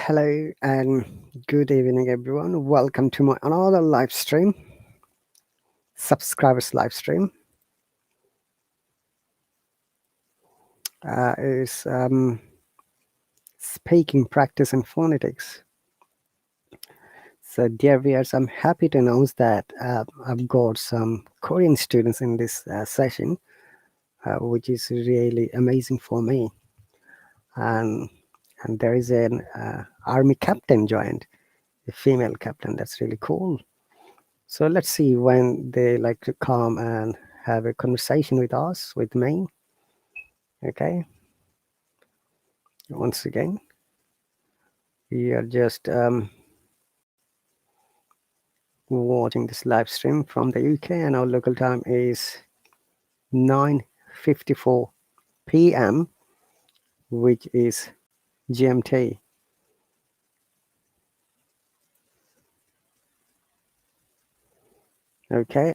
Hello and good evening, everyone. Welcome to my another live stream, subscribers live stream. Is speaking practice and phonetics. So, dear viewers, I'm happy to announce that I've got some Korean students in this session, which is really amazing for me. And there is an army captain joined, a female captain. That's really cool. So let's see when they like to come and have a conversation with us, with me. Okay. Once again, we are just watching this live stream from the UK, and our local time is 9:54 p.m., which is GMT. Okay.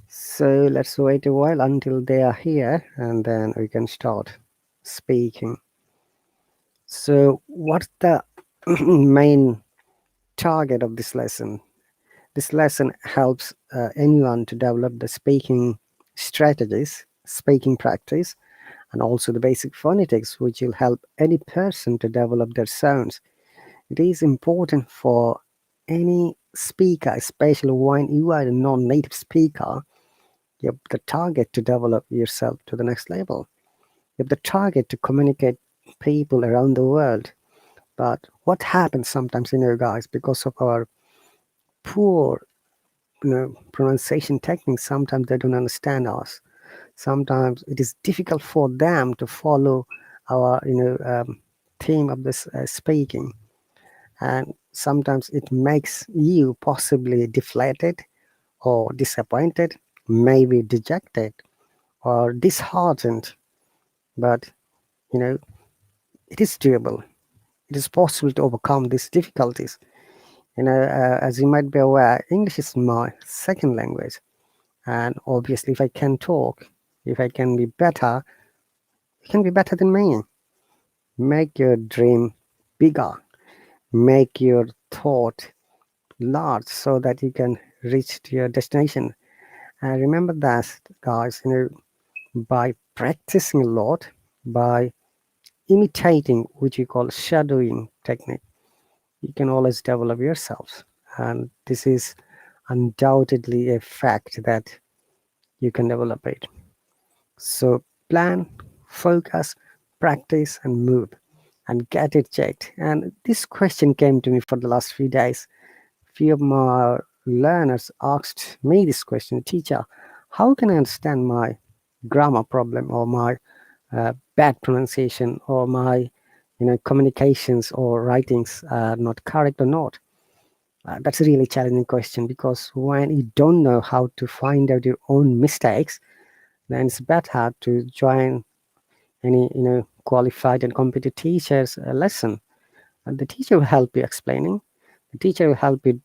So let's wait a while until they are here, and then we can start speaking. So, what's the main target of this lesson? This lesson helps anyone to develop the speaking strategies, speaking practice, and also the basic phonetics, which will help any person to develop their sounds. It is important for any speaker, especially when you are a non-native speaker. You have the target to develop yourself to the next level. You have the target to communicate people around the world. But what happens sometimes, guys, because of our poor pronunciation techniques, sometimes they don't understand us. Sometimes it is difficult for them to follow our theme of this speaking, and sometimes it makes you possibly deflated or disappointed, maybe dejected or disheartened. But you know it is doable. It is possible to overcome these difficulties. As you might be aware, English is my second language. And obviously, if I can talk, if I can be better, you can be better than me. Make your dream bigger. Make your thought large so that you can reach to your destination. And remember that, guys, by practicing a lot, by imitating, which we call shadowing technique, you can always develop yourself. And this is undoubtedly a fact that you can develop it. So plan, focus, practice, and move, and get it checked. And this question came to me for the last few days. Few of my learners asked me this question, teacher, how can I understand my grammar problem or my bad pronunciation or my communications or writings are not correct or not? That's a really challenging question, because when you don't know how to find out your own mistakes, then it's better to join any qualified and competent teacher's lesson. And the teacher will help you explaining. The teacher will help you,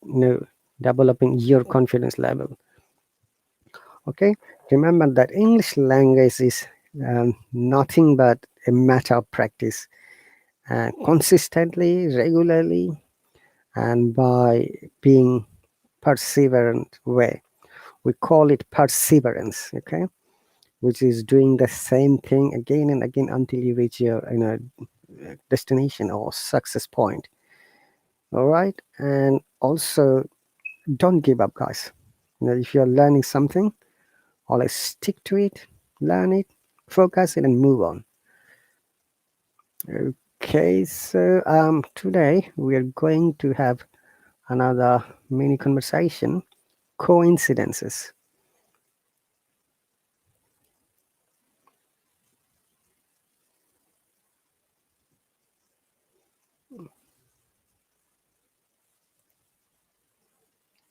developing your confidence level. Okay, remember that English language is nothing but a matter of practice, consistently, regularly, and by being perseverant way. We call it perseverance. Okay, which is doing the same thing again and again until you reach your destination or success point. All right, and also don't give up, guys. If you're learning something, always stick to it, learn it, focus it, and move on. Okay, so today we are going to have another mini conversation: coincidences.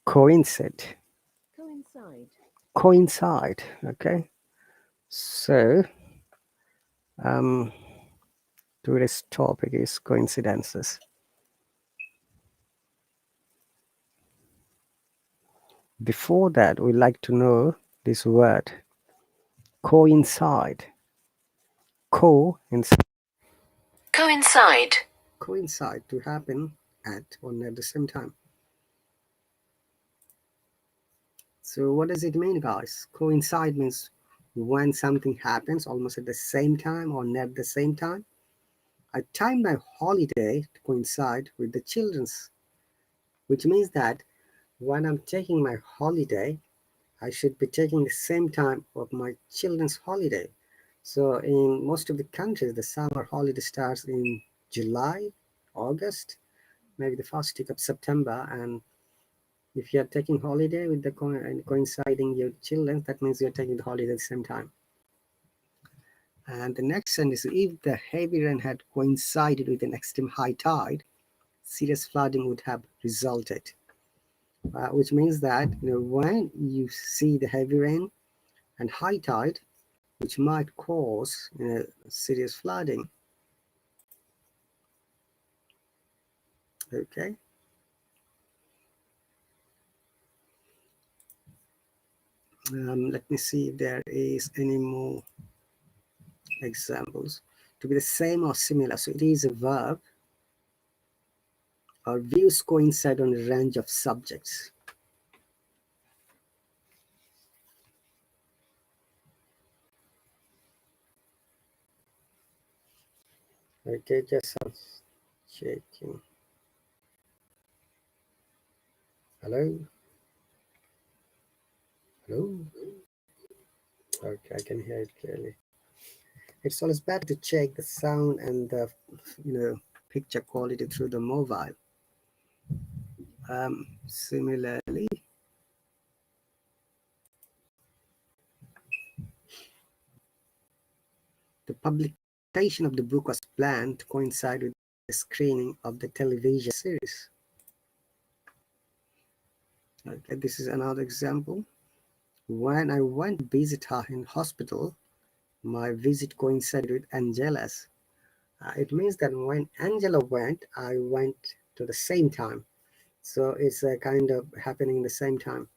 Coincide. Coincide. Okay, so um, today's topic is coincidences. Before that, we'd like to know this word coincide. Coincide. Coincide, to happen at or near the same time. So what does it mean, guys? Coincide means when something happens almost at the same time or near the same time. I time my holiday to coincide with the children's, which means that when I'm taking my holiday, I should be taking the same time of my children's holiday. So in most of the countries, the summer holiday starts in July, August, maybe the first week of September. And if you're taking holiday with the coinciding your children, that means you're taking the holiday at the same time. And the next sentence is, if the heavy rain had coincided with an extreme high tide, serious flooding would have resulted. Which means that when you see the heavy rain and high tide, which might cause serious flooding. Okay. Let me see if there is any more examples. To be the same or similar, so it is a verb. Our views coincide on a range of subjects. Okay, just checking. Hello? Hello? Okay, I can hear it clearly. It's always better to check the sound and the picture quality through the mobile. Similarly, the publication of the book was planned to coincide with the screening of the television series. Okay, this is another example. When I went to visit her in hospital, my visit coincided with Angela's. It means that when Angela went, I went to the same time. So it's kind of happening the same time.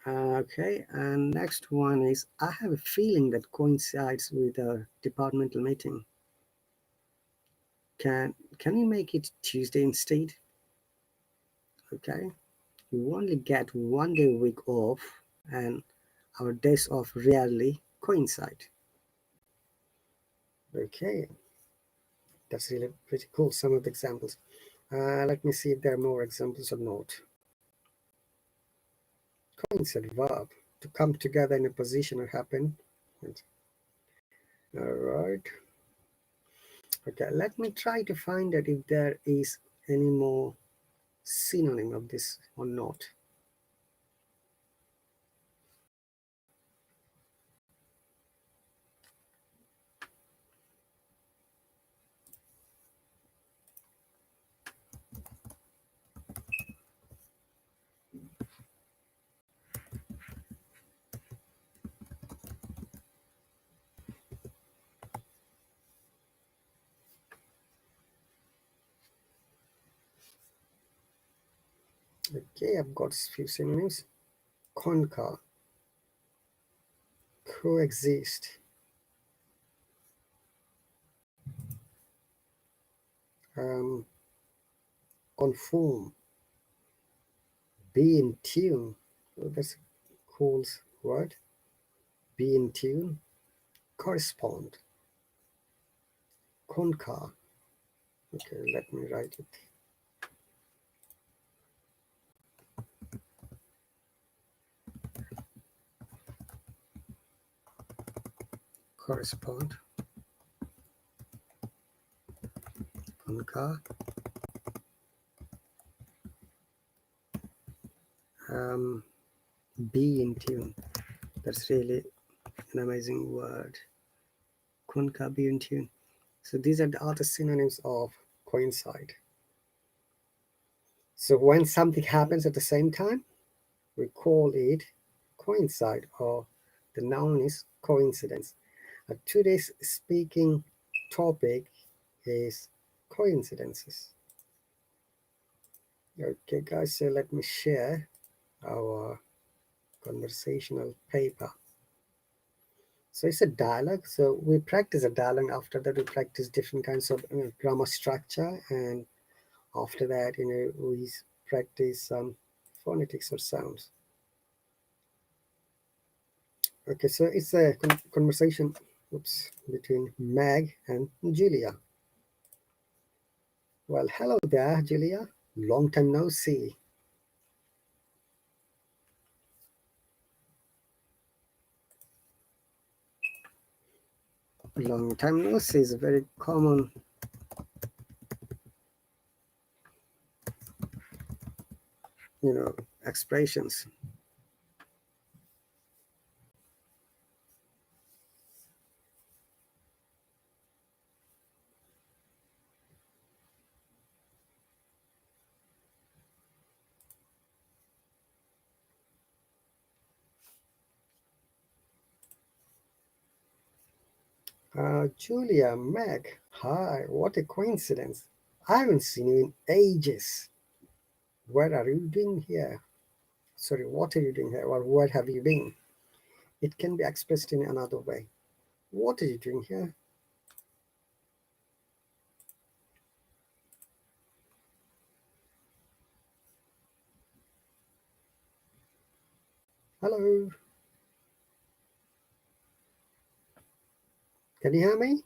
Okay, and next one is, I have a feeling that coincides with a departmental meeting. Can you make it Tuesday instead? Okay, we only get 1 day a week off, and our days off rarely coincide. Okay, that's really pretty cool, some of the examples. Let me see if there are more examples or not. Coincide, verb, to come together in a position or happen. All right. Okay, let me try to find out if there is any more synonym of this or not. Okay, I've got a few synonyms. Concur, coexist, conform, be in tune. Oh, that's a cool word. Be in tune, correspond, concur. Okay, let me write it. Correspond, concur, be in tune. That's really an amazing word. Concur, be in tune. So these are the other synonyms of coincide. So when something happens at the same time, we call it coincide, or the noun is coincidence. Today's speaking topic is coincidences. Okay, guys, so let me share our conversational paper. So it's a dialogue. So we practice a dialogue. After that, we practice different kinds of grammar structure, and after that, we practice some phonetics or sounds. Okay, so it's a conversation, between Meg and Julia. Well, hello there, Julia. Long time no see. Long time no see is a very common, expressions. Julia, Meg, hi, what a coincidence. I haven't seen you in ages. What are you doing here? Sorry, what are you doing here? Or where have you been? It can be expressed in another way. What are you doing here? Hello, can you hear me?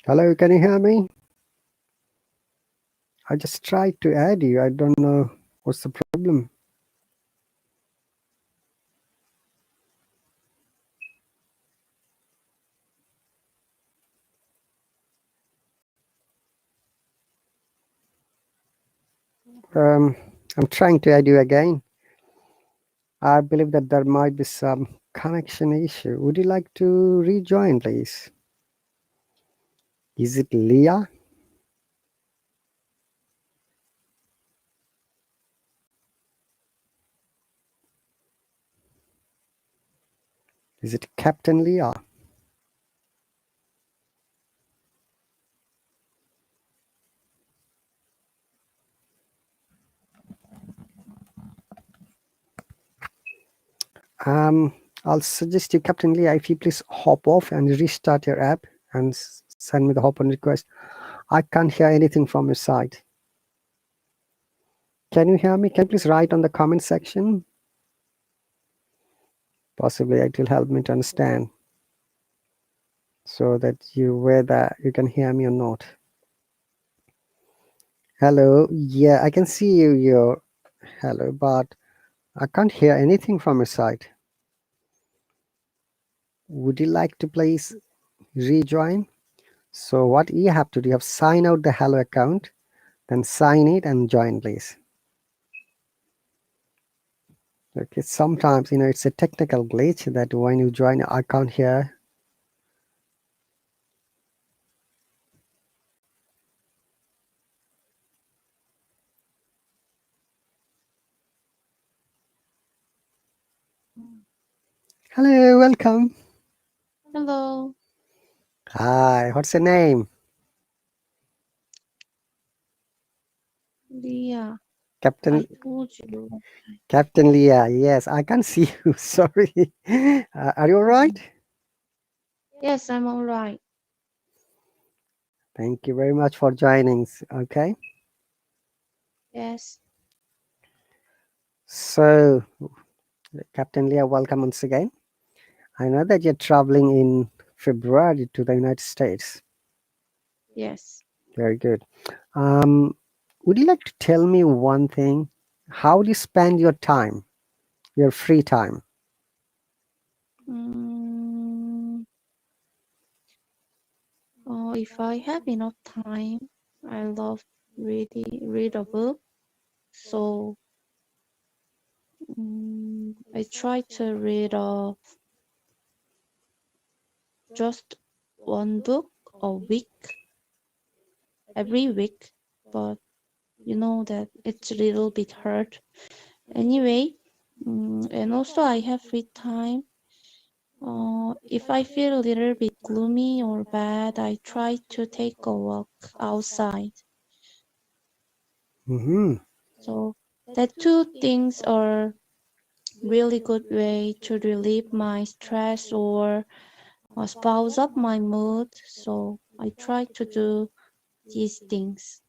Hello, can you hear me? I just tried to add you. I don't know what's the problem. I'm trying to add you again. I believe that there might be some connection issue. Would you like to rejoin, please? Is it Leah? Is it Captain Leah? I'll suggest you, Captain Leah, if you please hop off and restart your app and send me the hop on request. I can't hear anything from your side. Can you hear me? Can you please write on the comment section? Possibly it will help me to understand so that whether you can hear me or not. Hello, yeah, I can see you. Your hello, but I can't hear anything from your side. Would you like to please rejoin? So what you have to do, you have sign out the Hello account, then sign it and join, please. Okay, sometimes it's a technical glitch that when you join, I can't hear. Hello, welcome. Hello, Hi, what's your name? Leah. Captain I told you. Captain Leah. Yes, I can't see you. Sorry. Are you all right? Yes, I'm all right. Thank you very much for joining. Okay. Yes, So, Captain Leah, welcome once again. I know that you're traveling in February to the United States. yes. Very good. Would you like to tell me one thing? How do you spend your time, your free time? Mm, if I have enough time, I love read a book. So I try to read just one book a week, every week. But you know that it's a little bit hard. Anyway, and also I have free time. If I feel a little bit gloomy or bad, I try to take a walk outside. Mm-hmm. So that two things are really good way to relieve my stress or spouse up my mood. So I try to do these things.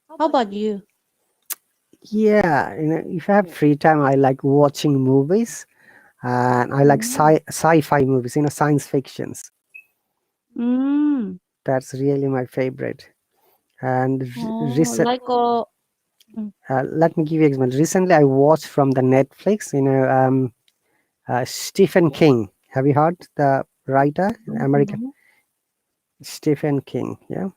How about you? Yeah, if I have free time, I like watching movies, and I like Mm. sci-fi movies, science fictions. Mm. That's really my favorite. And Oh, like a mm, let me give you an example. Recently, I watched from the Netflix, Stephen King. Have you heard the writer, American no. Stephen King? Yeah,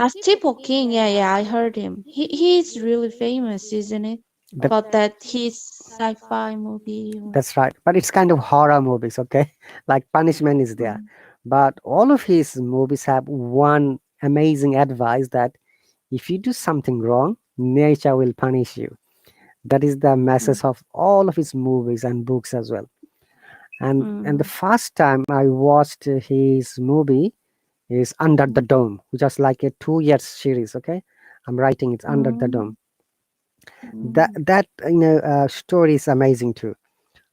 Steve King, yeah, yeah, I heard him. He's really famous, isn't it? that, About that his sci-fi movie. Or, that's right. But it's kind of horror movies, okay? Like punishment is there. mm, But all of his movies have one amazing advice that if you do something wrong, nature will punish you. That is the mm, message of all of his movies and books as well. And the mm, first time I watched his movie is Under the mm, Dome, which was like a 2 year series. Okay, I'm writing it's Under the Dome. mm, That mm. that story is amazing too.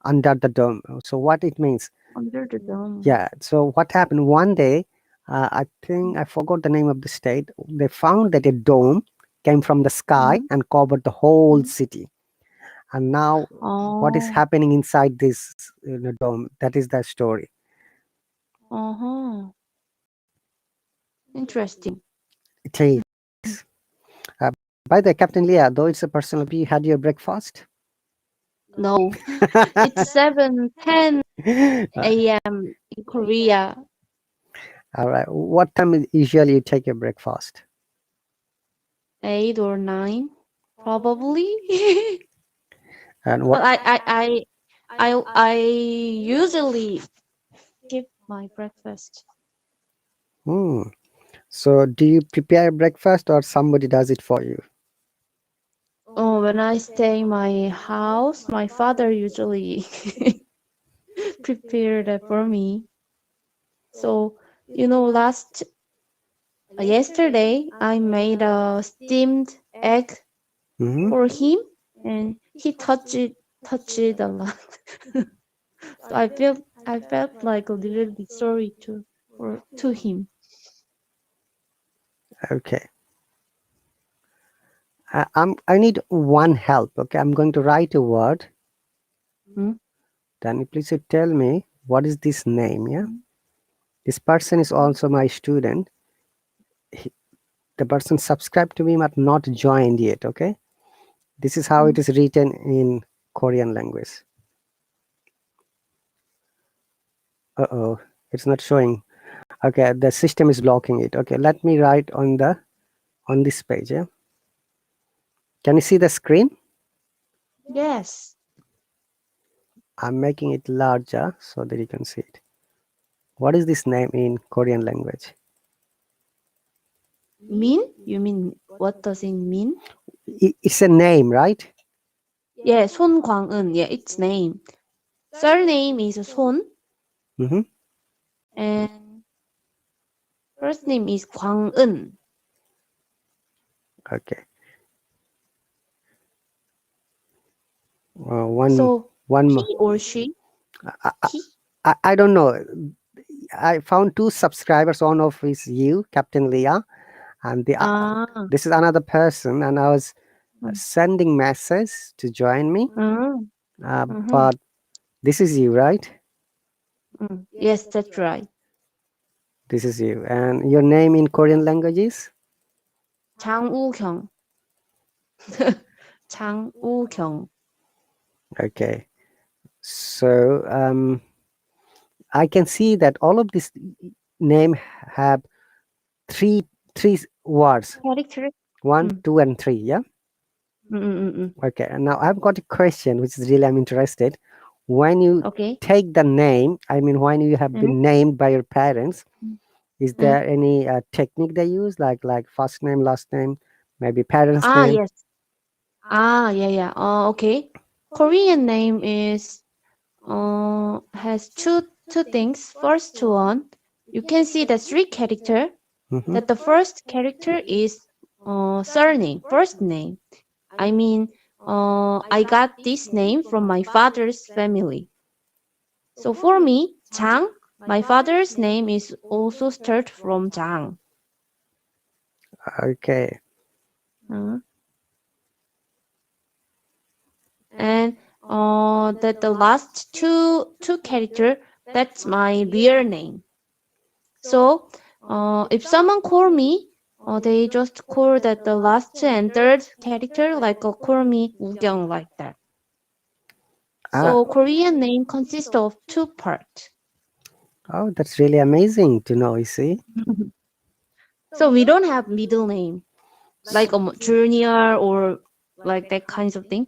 Under the Dome. So what it means? Under the Dome. Yeah. So what happened one day? I think I forgot the name of the state. They found that a dome came from the sky Mm, and covered the whole mm. city. And now, what is Oh, happening inside this dome? That is the story. uh-huh. Interesting. It is. Uh, by the way, Captain Leah, though it's a personal, you had your breakfast? No, it's 7:10 Uh, a.m. in Korea. all right. What time usually you take your breakfast? 8 or 9, probably. And But what? I usually skip my breakfast. Hmm. So, do you prepare breakfast or somebody does it for you? Oh, when I stay in my house, my father usually prepare that for me. So, last yesterday I made a steamed egg Hmm. for him, and he touched it a lot. So I felt like a little bit sorry to him. Okay. I need one help. Okay. I'm going to write a word. Mm, Then you please tell me what is this name. Yeah. mm, This person is mm, also my student. The person subscribed to me but not joined yet. Okay. This is how it mm. is written in Korean language. Uh-oh, it's not showing. Okay, the system is blocking it. Okay, let me write on this page. Yeah, can you see the screen? Yes. I'm making it larger so that you can see it. What is this name in Korean language? Min? You mean what does it mean? It's a name, right? Yeah, 손광은. Yeah, its name. Surname is 손, Mm-hmm. and first name is 광은. Okay. One So one more. he or she? I, I, He? I don't know. I found two subscribers. One of is you, Captain Leah, and Ah. this is another person. And I was Mm, sending message to join me. mm, mhm, But this is you, right? mm. Yes, that's right. This is you. And your name in Korean language is? 장우경. 장우경. Okay. So I can see that all of this name have three three words. Character? One, Mm, two, and three. Yeah. mm, mm, mm, mm. Okay. And now I've got a question, which is really I'm interested. When you Okay. take the name, I mean, when you have Mm, been named by your parents, mm, is mm. there any technique they use, like first name, last name, maybe parents' Ah, name? yes. Ah, yeah, yeah. Okay. Korean name is has two two things. First one, you can see the three character. Mm-hmm. That the first character is surname, first name. I mean, I got this name from my father's family. So for me, Chang, my father's name is also start from Chang. Okay. Uh, and that the last two character, that's my real name. So if someone call me, they just call that the last and third character, like call me Woogyung like that. Ah, So Korean name consists of two parts. oh, that's really amazing to know. You see. So we don't have middle name like junior or like that kinds of thing.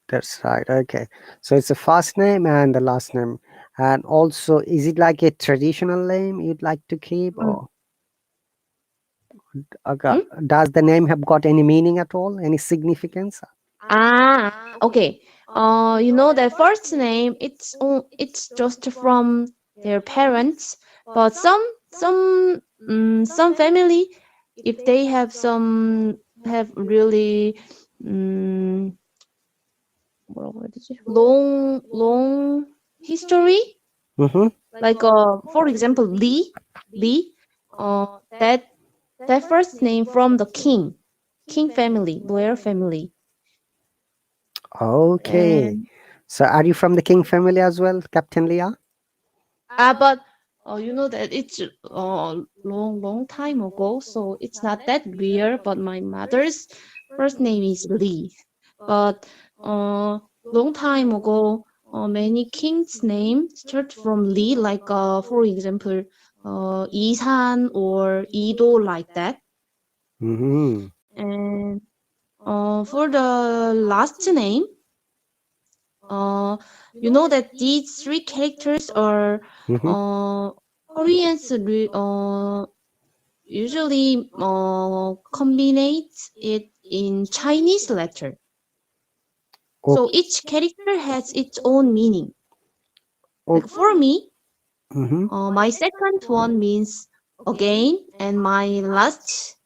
That's right. Okay. So it's a first name and the last name. And also, is it like a traditional name you'd like to keep, Mm. or okay, Mm? does the name have got any meaning at all? Any significance? Okay. You know that first name, it's just from their parents, but some family, if they have some have really 뭐라고 해야 되지? Long history, Mm-hmm. like for example Lee, that first name from the king family, royal family. Okay. And So are you from the King family as well, Captain Leah? but you know that it's long time ago, so it's not that weird. But my mother's first name is Lee. But long time ago, many kings' name start from Lee, like for example, Isan or Ido, like that. Mm-hmm. And for the last name, uh, you know that these three characters are Mm-hmm. uh, Koreans usually combine it in Chinese letter. So Okay. each character has its own meaning. Like Okay. for me, Mm-hmm. my second one means again, and my last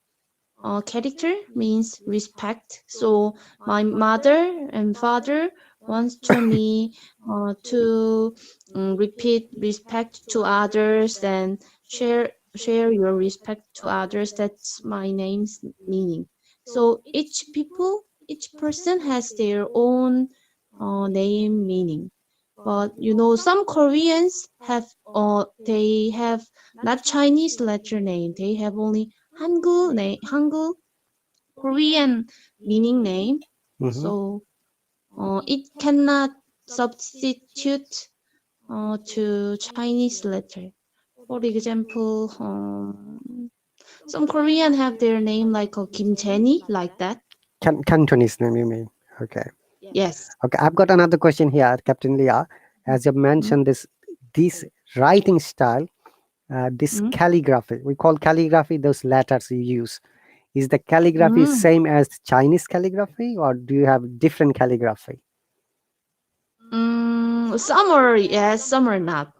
character means respect. So my mother and father wants to me to repeat respect to others and share your respect to others. That's my name's meaning. So each person has their own name meaning. But you know, some Koreans have they have not Chinese letter name. They have only Hangul Korean meaning name. Mm-hmm. So it cannot substitute to Chinese letter. For example, some Korean have their name like Kim Jenny, like that. Cantonese name, you mean? Okay. Yes. Okay. I've got another question here, Captain Leah. As you Mm, mentioned, this writing style, this mm, calligraphy. We call calligraphy those letters you use. Is the calligraphy mm. same as Chinese calligraphy, or do you have different calligraphy? Some are yes, some are not.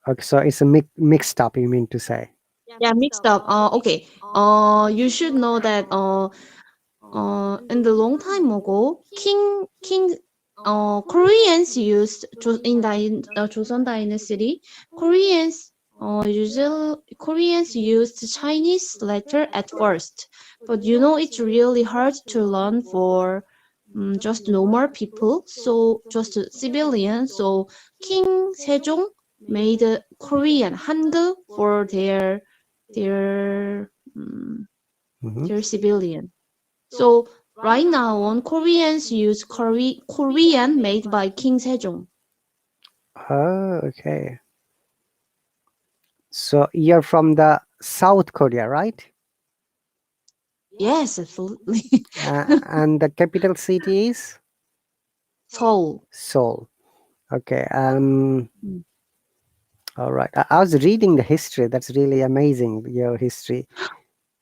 Okay, so it's a mixed up. You mean to say? Yeah, mixed up. Okay. You should know that in the long time ago, Koreans used in Joseon Dynasty. Koreans used Chinese letter at first, but you know it's really hard to learn for just normal people, so just a civilian. So King Sejong made Korean Hangul for their um, Hmm. their civilian. So right now on Koreans use Korean made by King Sejong. Oh, okay. So you're from the South Korea, right? Yes, absolutely. And the capital city is Seoul. Seoul. Okay. Mm. All right. I was reading the history. That's really amazing. Your history.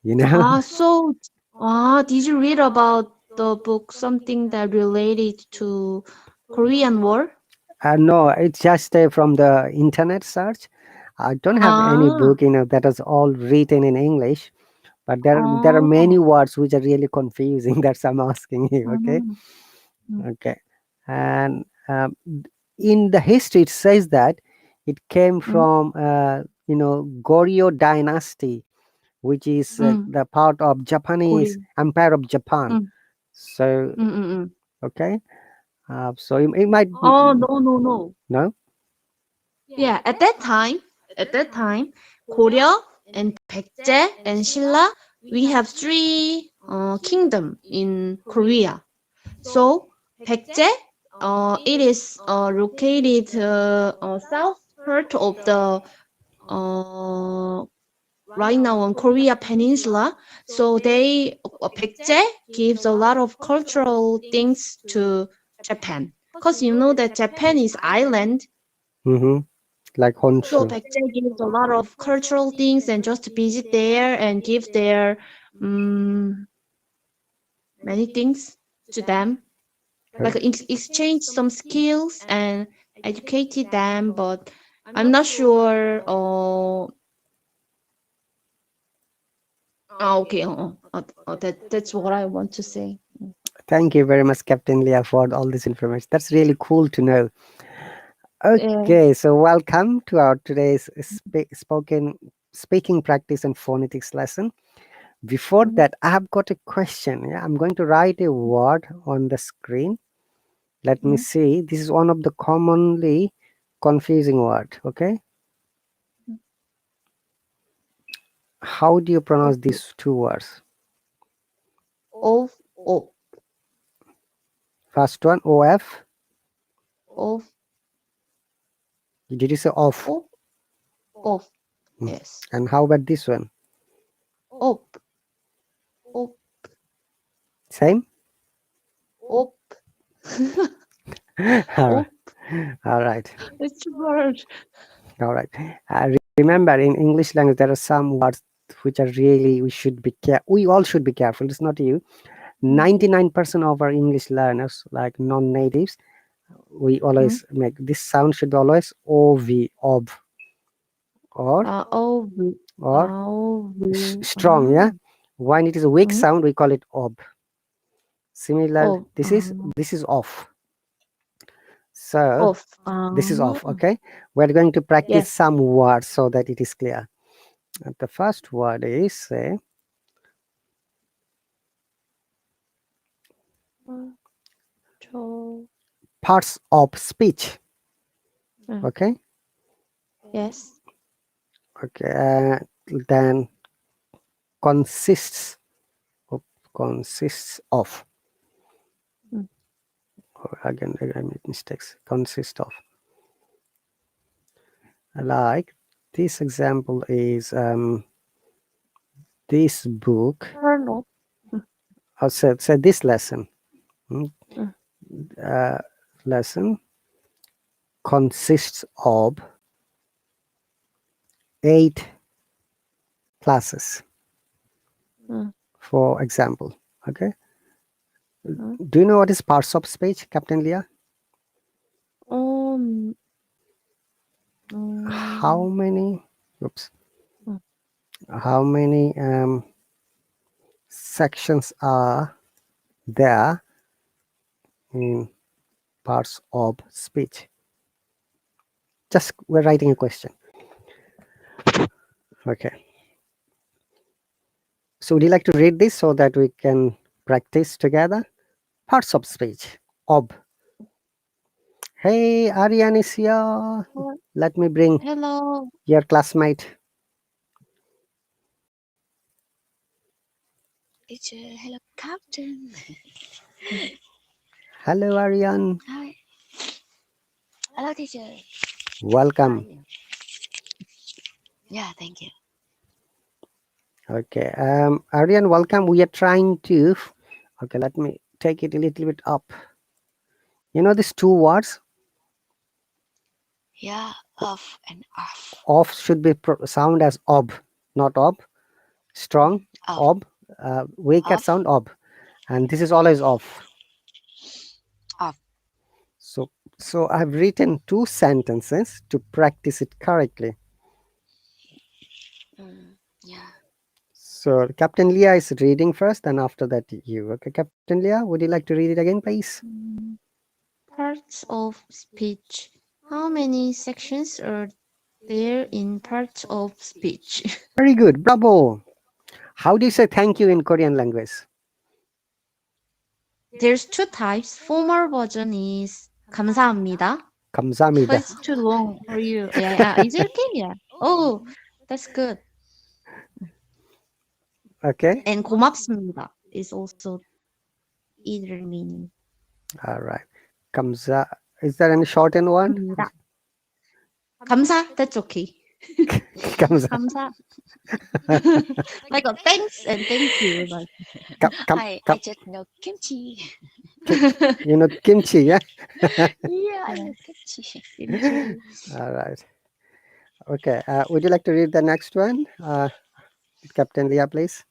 You know. So did you read about the book something that related to Korean War? No, it's just from the internet search. I don't have any Ah, book, that is all written in English. But there are many oh, words which are really confusing. That's I'm asking you. Okay, mm, mm, okay, and in the history it says that it came mm, from Goryeo dynasty, which is mm, the part of Japanese Korea. Empire of Japan. Mm, So mm. okay, so it might Oh, no, no, no. no. Yeah, at that time, Korea and Baekje and Silla, we have three kingdom in Korea. So Baekje, it is located south part of the uh, right now on Korea Peninsula. So Baekje gives a lot of cultural things to Japan. Cause you know that Japan is island, Mm-hmm. Like so Honshu. Baekje gives a lot of cultural things and just visit there and give their um, many things to them, like exchange some skills and educated them. But I'm not sure. Okay. That's what I want to say. Thank you very much, Captain Leah, for all this information. That's really cool to know. Yeah. Okay, so welcome to our today's spoken speaking practice and phonetics lesson. Before Mhm. that, I have got a question. Yeah, I'm going to write a word on the screen. Let me Mhm. see. This is one of the commonly confusing word. Okay, how do you pronounce Okay. these two words? Off, off, First one, OF. off, Did you say off? off, off. Hmm. Yes. And how about this one? Off, off, Same. off, All right. off. All right. It's hard. All right. Remember, in English language, there are some words which are really we should be we all should be careful. It's not you. Mm. 99% of our English learners, like non-natives, we Mm. always make this sound should be always ov, ob, or Ov, or ov, strong. Yeah. When it is a weak mm, sound, we call it ob. Similar. ov, This is off. So off. this is off. Okay. We're going to practice Yes. some words so that it is clear. The first word is Control. parts of speech. Okay. Yes. Okay. Then consists of, consists of. Mm. Oh, again, I made mistakes. Consists of. Like this example is this book. Turn off. Mm. So this lesson. mm, Mm. Uh, lesson consists of 8 classes. Mm. For example. Okay. Mm. Do you know what is parts of speech, Captain Leah? Um, How mm, many? Oops. mm, How many sections are there in parts of speech? Just we're writing a question. Okay. So would you like to read this so that we can practice together? Parts of speech. Ob. Hey, Aryan is here. What? Let me bring Hello. your classmate. Teacher, hello, Captain. Hello, Aryan. Hi. Hello, teacher. How are Welcome. you? Yeah, thank you. Okay. Aryan, welcome. We are trying to. Okay, let me take it a little bit up. You know these two words? Yeah, off and off. Off should be sound as ob, not ob. Strong, Off, ob. Weaker off, sound, ob. And this is always off. off. So So I've written two sentences to practice it correctly. Yeah. So Captain Leah is reading first, and after that you. Okay, Captain Leah, would you like to read it again, please? Mm, Parts of speech. How many sections are there in parts of speech? Very good, bravo. How do you say thank you in Korean language? There's two types. Formal version is 감사합니다. But 감사합니다. it's too long for you. Yeah, is it okay? Yeah. Oh, that's good. Okay, And 고맙습니다 is also either meaning. all right. 감사. Is there any shortened one? 입니다. 감사, that's okay. 감사. 감사. Like a thanks and thank you. Like I just know kimchi. you know kimchi, yeah. Yeah, I yeah, know kimchi. kimchi. All right. Okay. Would you like to read the next one, Captain Leah, please?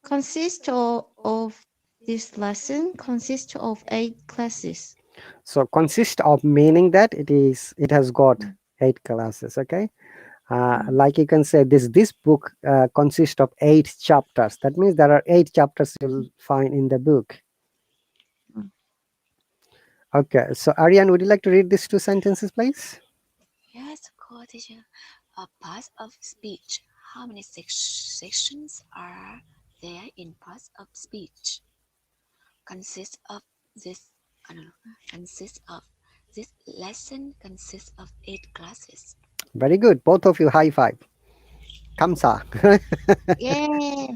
Consist of this lesson consists of 8 classes. So consist of meaning that it has got Mm, 8 classes. Okay. mm, Like you can say this book consists of 8 chapters. That means there are 8 chapters you'll find in the book. mm. Okay. So Aryan, would you like to read these two sentences, please? Yes, of course, teacher. A part of speech. How many sections are there in parts of speech? Consists of this. I don't know. Consists of this lesson consists of 8 classes. Very good. Both of you, high five. Kamsa. Yeah,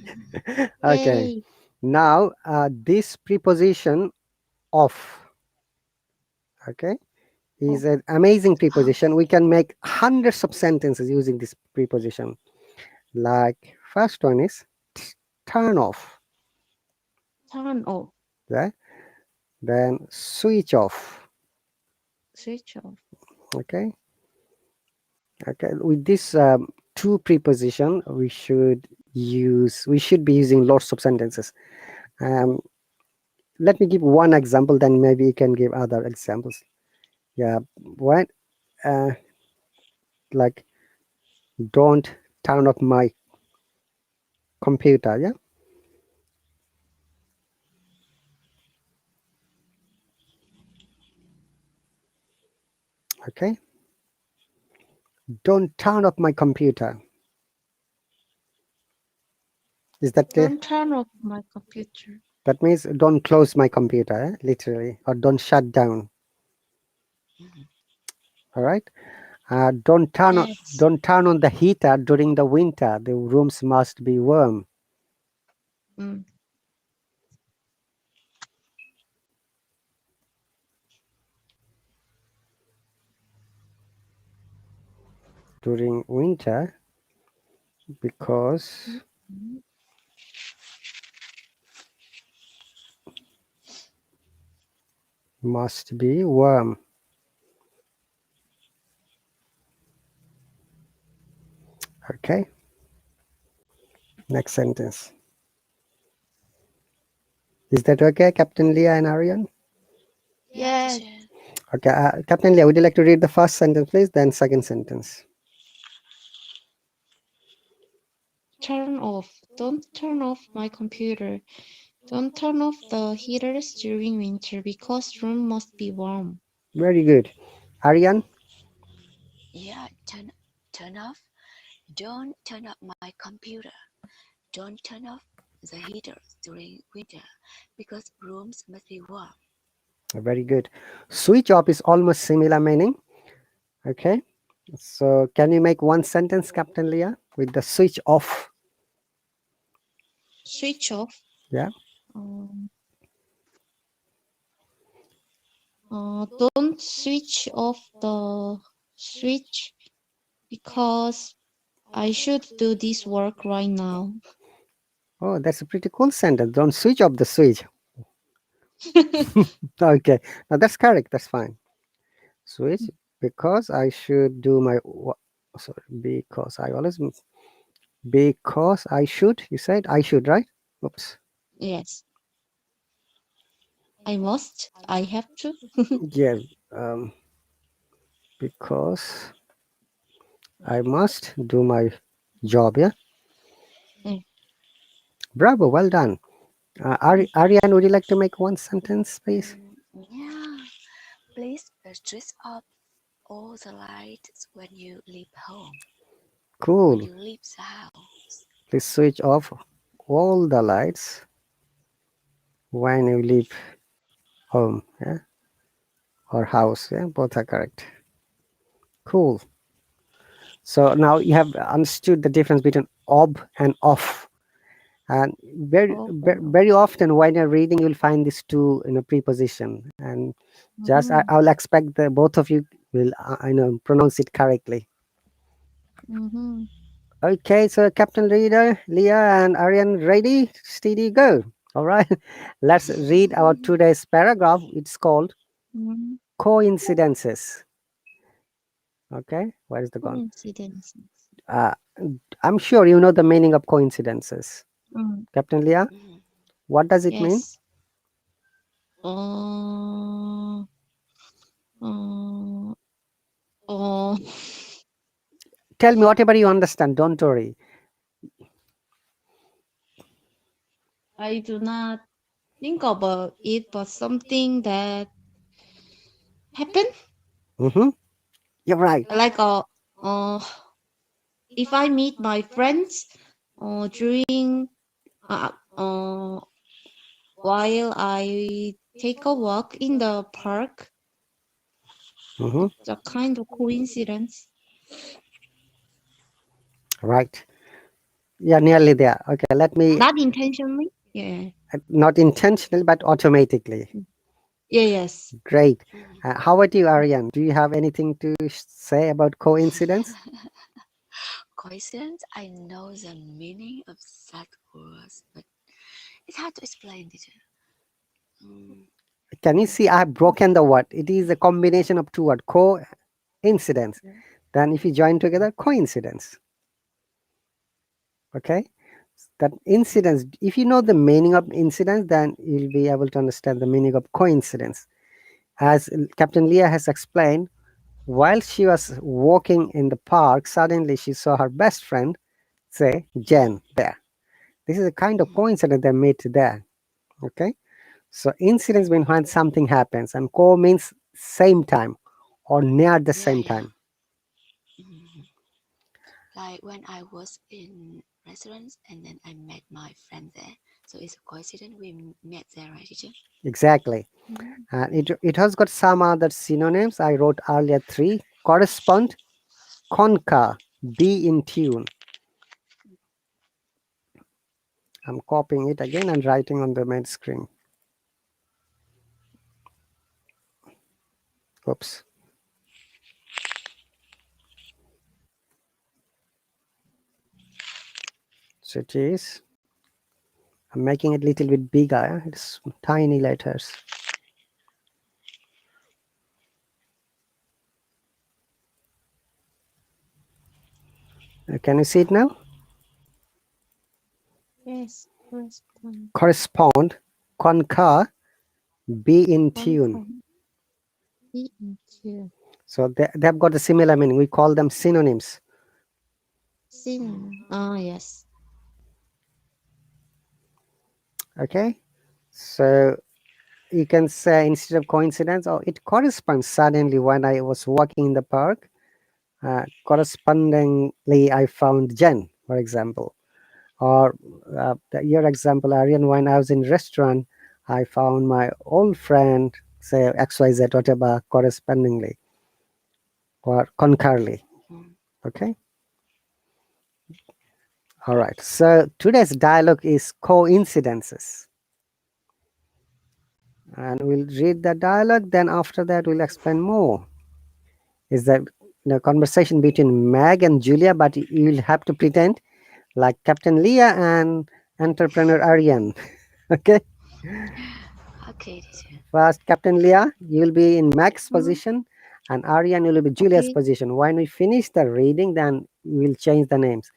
Okay. yay. Now, this preposition of, okay, Oh, is an amazing Of. preposition. We can make hundreds of sentences using this preposition. Like, first one is turn off, turn off, right? Then switch off, switch off. okay? Okay, with this two preposition, we should be using lots of sentences. Um, Let me give one example, then maybe you can give other examples. Yeah, what? Uh, like, don't turn off my computer. Yeah, okay. Don't turn off my computer. Is that clear? Don't turn off my computer. That means don't close my computer, literally, or don't shut down. Mhm. All right. Don't turn on Yes. don't turn on the heater during the winter. The rooms must be warm. Mm. During winter because Mm. must be warm. Okay. Next sentence. Is that okay, Captain Leah and Arian? Yeah, Yes. teacher. Okay, Captain Leah, would you like to read the first sentence, please? Then second sentence. Turn off. Don't turn off my computer. Don't turn off the heaters during winter because room must be warm. Very good. Arian? Yeah, turn off. Don't turn off my computer. Don't turn off the heaters during winter because rooms must be warm. Very good. Switch off is almost similar meaning. Okay. So can you make one sentence, Captain Leah, with the switch off? Switch off. Yeah. Um, don't switch off the switch because I should do this work right now. Oh, that's a pretty cool sentence. Don't switch off the switch. Okay. Now that's correct. That's fine. Switch because I should do my. Sorry, because I should. You said I should, right? Oops. Yes. I must. I have to. Yeah, because I must do my job. Yeah, Mm, bravo, well done. Ariane, would you like to make one sentence, please? Yeah. Please switch off all the lights when you leave home. When Cool. you leave the house. Please switch off all the lights when you leave home, yeah, or house. Yeah, both are correct. Cool. So now you have understood the difference between ob and off. And off and off. very often when you're reading, you'll find these two in a preposition. And just Mm-hmm. I will expect the both of you will pronounce it correctly. Mm-hmm. Okay, so Captain Reader, Leah, and Aryan, ready, steady, go. All right, let's read our today's paragraph. It's called Mm-hmm. coincidences. Okay, where is the gun? Coincidences. Uh, I'm sure you know the meaning of coincidences. Mm. Captain Leah, Mhm. what does it mean? Yes. Uh, uh, uh, Tell me whatever you understand. Don't worry. I do not think about it, but something that happened, Mm-hmm. You're right. like uh, if I meet my friends during uh, uh, while I take a walk in the park, Mm-hmm. it's a kind of coincidence. Right. Yeah, nearly there. Okay, let me, Not intentionally. Yeah. not intentional, but automatically. Yeah. Yes. Great. Mhm. How about you, Aryan? Do you have anything to say about coincidence? Coincidence, I know the meaning of that word, but it's hard to explain, teacher. Mm, Can you see I have broken the word? It is a combination of two words, coincidence. Then if you join together, coincidence. Okay? That incidence, if you know the meaning of incidence, then you'll be able to understand the meaning of coincidence. As Captain Leah has explained, while she was walking in the park, suddenly she saw her best friend, say, Jen, there. This is a kind of mhm. coincidence they met there. Okay? So incidents mean when something happens, and co means same time or near the Yeah, same yeah. time. Mhm. Like when I was in restaurants and then I met my friend there. So it's a coincidence we met there, right, teacher? Exactly. Mhm. And it has got some other synonyms. I wrote earlier three: correspond, concur, be in tune. I'm copying it again and writing on the main screen. Oops. So it is. I'm making it a little bit bigger. It's tiny letters. Can you see it now? Yes. Correspond. Correspond, concur, be in tune. Confirm. Be in tune. So they've got a similar meaning. We call them synonyms. Synonym. Ah, yes. Okay. So you can say instead of coincidence, or it corresponds suddenly when I was walking in the park. Correspondingly, I found Jen, for example. Or your example, Aryan, when I was in restaurant, I found my old friend, say XYZ, whatever, correspondingly or concurrently. Mm. Okay. All right. So today's dialogue is coincidences. And we'll read the dialogue. Then after that, we'll explain more. Is that the conversation between Meg and Julia, but you'll have to pretend like Captain Leah and entrepreneur Aryan. Okay. Okay, teacher. First, Captain Leah, you'll be in Meg's Mhm. position, and Aryan will be Julia's Okay. position. When we finish the reading, then we'll change the names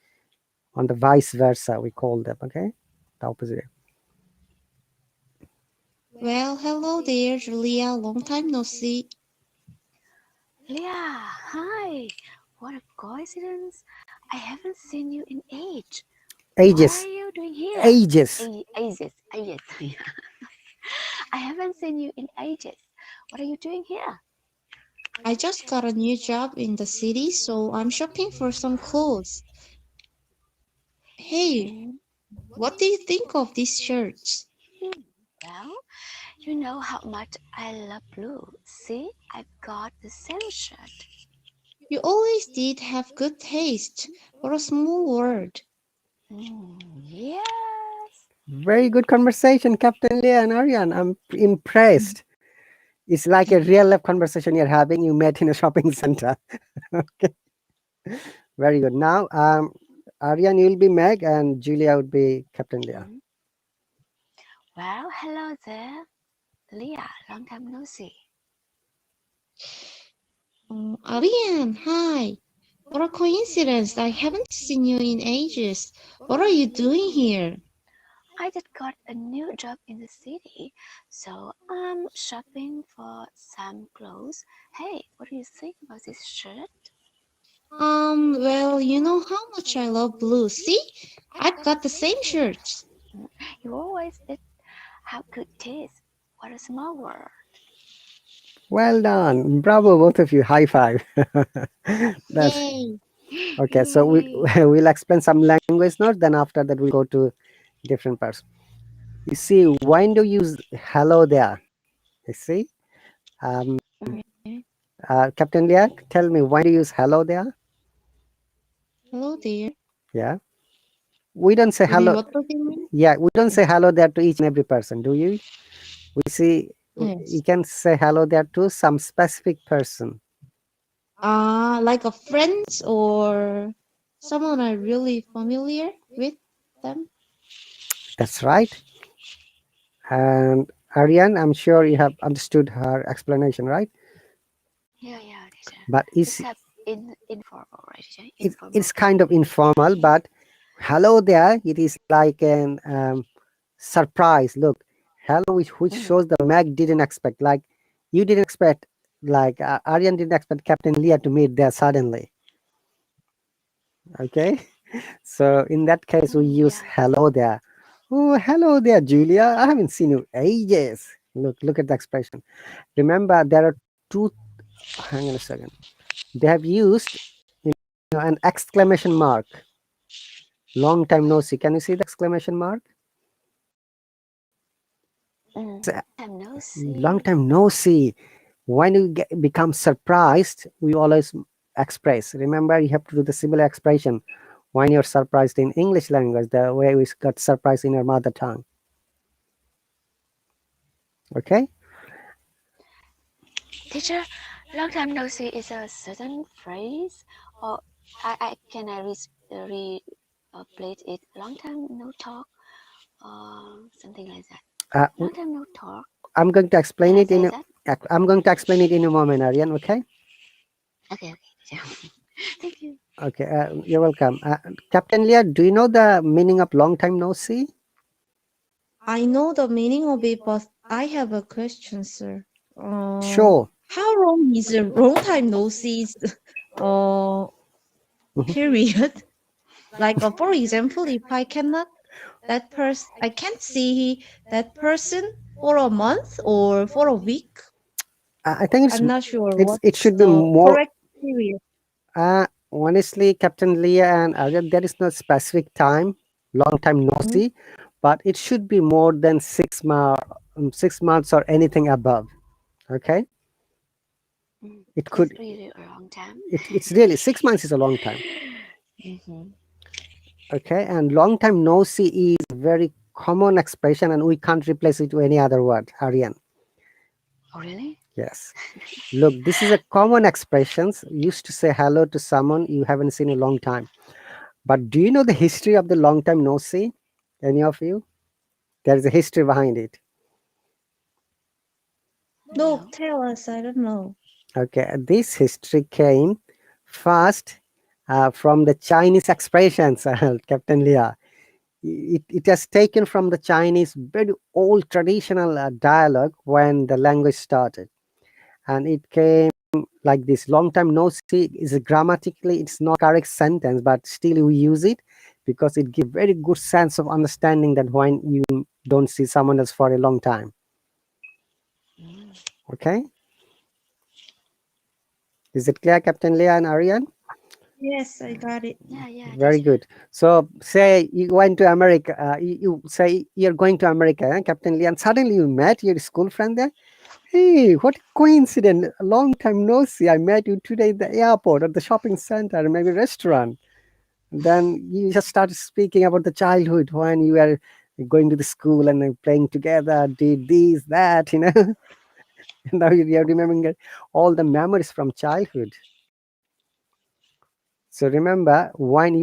on the vice versa. We call them. Okay, the opposite. Well, hello there, Julia. Long time no see. Leah, hi. What a coincidence. I haven't seen you in age. What are Ages, you doing here? ages. Ages, ages. I haven't seen you in ages. What are you doing here? I just got a new job in the city, so I'm shopping for some clothes. Hey, Mm, what do you think of these shirts? hmm. Well, you know how much I love blue. See, I've got the same shirt. You always did have good taste. What a small world. Yes. Very good conversation, Captain Leah and Aryan. I'm impressed. It's like a real life conversation you're having. You met in a shopping center. Okay, very good. Now, Aryan, you'll be Meg, and Julia would be Captain Leah. Mm. Well, hello there. Leah, long time no see. Ariane, hi. What a coincidence. I haven't seen you in ages. What are you doing here? I just got a new job in the city, so I'm shopping for some clothes. Hey, what do you think about this shirt? Well, you know how much I love blue. See? I've got the same shirts. Mm, you always did have good taste. What a small world. Well done. Bravo, both of you. High five. That's Yay. okay. So we Yay. we'll explain some language notes. Then after that, we'll go to different parts. You see, when do you use hello there? You see, um, Mm, Captain Leah, tell me, when do you use hello there? Hello there. Yeah, we don't say You mean hello. what does it mean? Yeah, we don't say Yes. hello there to each and every person, do you? We see, you Yes. can say hello there to some specific person. Like a friends or someone I'm really familiar with them. That's right. And Ariane, I'm sure you have understood her explanation, right? yeah, yeah, teacher. But It's a informal, right, teacher? it's Informal kind of communication. informal. But hello there, it is like an surprise. Look, hello, which Mm, shows the Meg didn't expect. Like you didn't expect, like Ariane didn't expect Captain Leah to meet there suddenly. Okay, so in that case, we use yeah. hello there. Oh, hello there, Julia. I haven't seen you ages. Look at the expression. Remember, there are two. Hang on a second. They have used an exclamation mark. Long time no see. Can you see the exclamation mark? Time no Long see. time no see. When you become surprised, we always express. Remember, you have to do the similar expression when you're surprised in English language, the way we got surprised in your mother tongue. Okay? Teacher, long time no see is a certain phrase, or I played it. Long time no talk, or something like that. Uh, Long time no talk. I'm going to explain Can I it say that? I'm going to explain it in a moment, Aryan. Okay? Okay, okay, teacher. Thank you. Okay. You're welcome. Captain Leah, do you know the meaning of long time no see? I know the meaning of it, but I have a question, sir. Uh, Sure. how long is a long time no see? Uh, Mhm. period. Like, for example, if I can't see that person for a month or for a week. I think I'm not sure it what's should be the more. correct period. Honestly, Captain Leah and Aryan, there is no specific time, long time no Mhm. see, but it should be more than 6 months or anything above. Okay, it That's could. really a long time. It's really 6 months is a long time. Mm-hmm. Okay, and long time no see is a very common expression, and we can't replace it with any other word. Aryan, Oh, really? yes. Look, this is a common expressions used to say hello to someone you haven't seen in a long time. But do you know the history of the long time no see? Any of you? There is a history behind it. No, No. tell us. I don't know. Okay, this history came first from the Chinese expressions, Captain Leah. it has taken from the Chinese very old traditional dialogue when the language started, and it came like this. Long time no see is grammatically it's not correct sentence, but still we use it because it gives very good sense of understanding that when you don't see someone else for a long time. Mm. Okay, is it clear, Captain Leah and Aryan? Yes, I got it. Yeah, Very teacher. good. So say you went to America, you say you're going to America, Captain Lee, and suddenly you met your school friend there. Hey, what a coincidence! A long time no see. I met you today at the airport, at the shopping center, or maybe restaurant. Then you just started speaking about the childhood when you were going to the school and playing together, did this, that, now you're remembering all the memories from childhood. So remember, when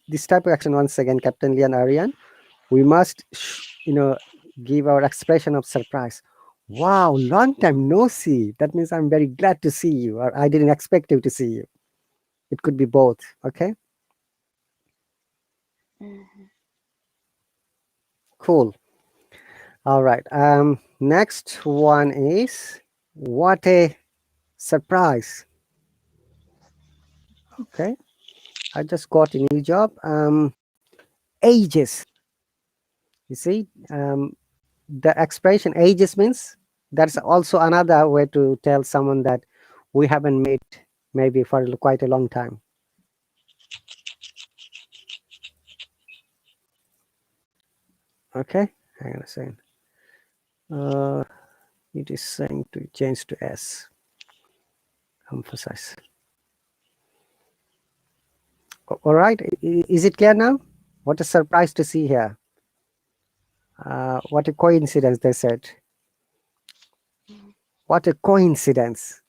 this type of action once again, Captain Lee and Aryan, we must, give our expression of surprise. Wow, long time no see. That means I'm very glad to see you, or I didn't expect you to see you. It could be both. Okay, Mm-hmm. cool. All right. Next one is what a surprise. Okay, I just got a new job. Ages. You see, the expression ages means that's also another way to tell someone that we haven't met maybe for quite a long time. Okay, hang on a second. Uh, it is saying to change to S. Emphasize. All right, is it clear now? What a surprise to see here. What a coincidence, they said. Mm. What a coincidence.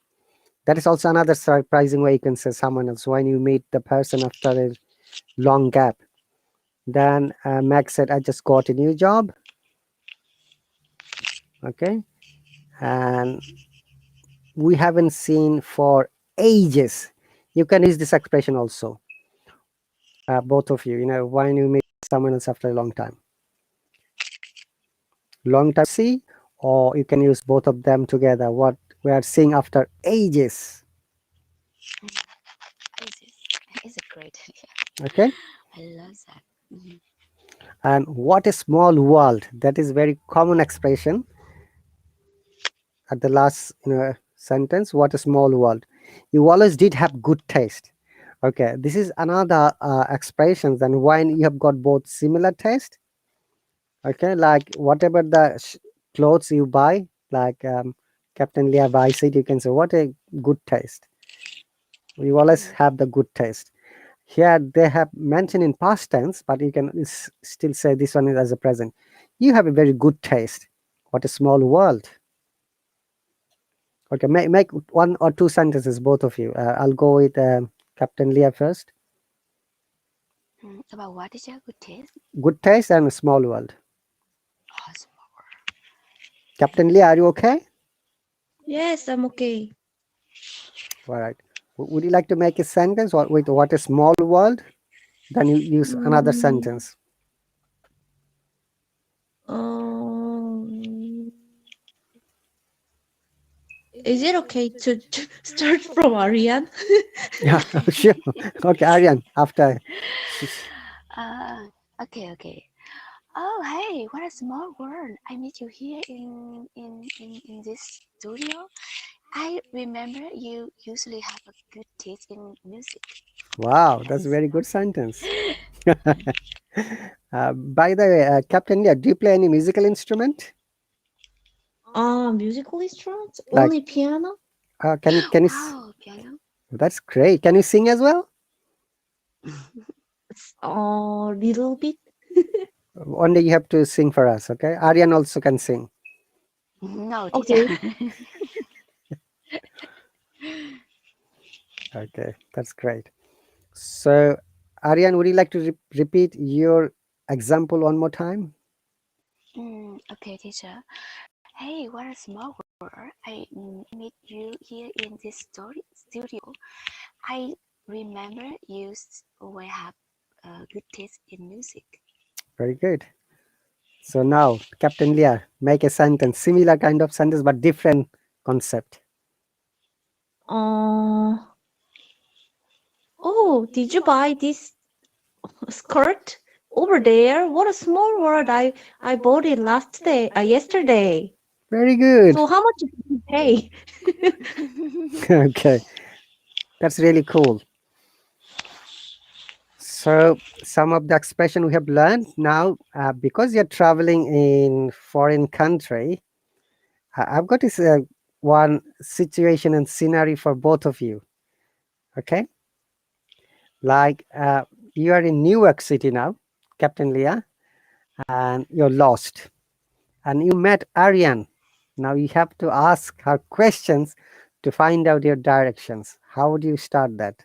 That is also another surprising way you can say someone else when you meet the person after a long gap. Then Max said, I just got a new job. Okay. And we haven't seen for ages. You can use this expression also, both of you, when you meet someone else after a long time. Long time see, or you can use both of them together. What we are seeing after ages. It's a great idea. Okay. I love that. Mhm. And what a small world. That is very common expression at the last sentence. What a small world. You always did have good taste. Okay, this is another expression than when you have got both similar taste. Okay, like whatever the clothes you buy, like Captain Leah buys it, you can say what a good taste. You always Mm. have the good taste. Here they have mentioned in past tense, but you can still say this one is as a present. You have a very good taste. What a small world. Okay, make one or two sentences, both of you. I'll go with Captain Leah first. About what, teacher? Good taste? Good taste and a small world. Oh, Captain Leah, are you okay? Yes, I'm okay. All right. Would you like to make a sentence or with what a small world? Then you use another Mm, sentence. um, is it okay to start from Ariane? Yeah, sure. Okay, Aryan, after. uh, okay. Oh, hey, what a small world. I meet you here in this studio. I remember you usually have a good taste in music. Wow, That that's a is, very good sentence. By the way, Captain Leah, do you play any musical instrument? Musical instruments? Like, Only piano? wow, piano. that's great. Can you sing as well? Little bit. One day you have to sing for us, okay? Aryan also can sing. No, teacher. Okay. Okay, that's great. So, Aryan, would you like to repeat your example one more time? Okay, teacher. Hey, what a small world. I meet you here in this studio. I remember you will have good taste in music. Very good. So now, Captain Leah, make a sentence, similar kind of sentence, but different concept. Uh, oh, did you buy this skirt over there? What a small world! I bought it last day, yesterday. Very good. So how much did you pay? Okay, that's really cool. So some of the expression we have learned now, because you're traveling in foreign country, I've got this one situation and scenario for both of you. Okay, like you are in New York City now, Captain Leah, and you're lost, and you met Ariane. Now you have to ask her questions to find out your directions. How would you start that?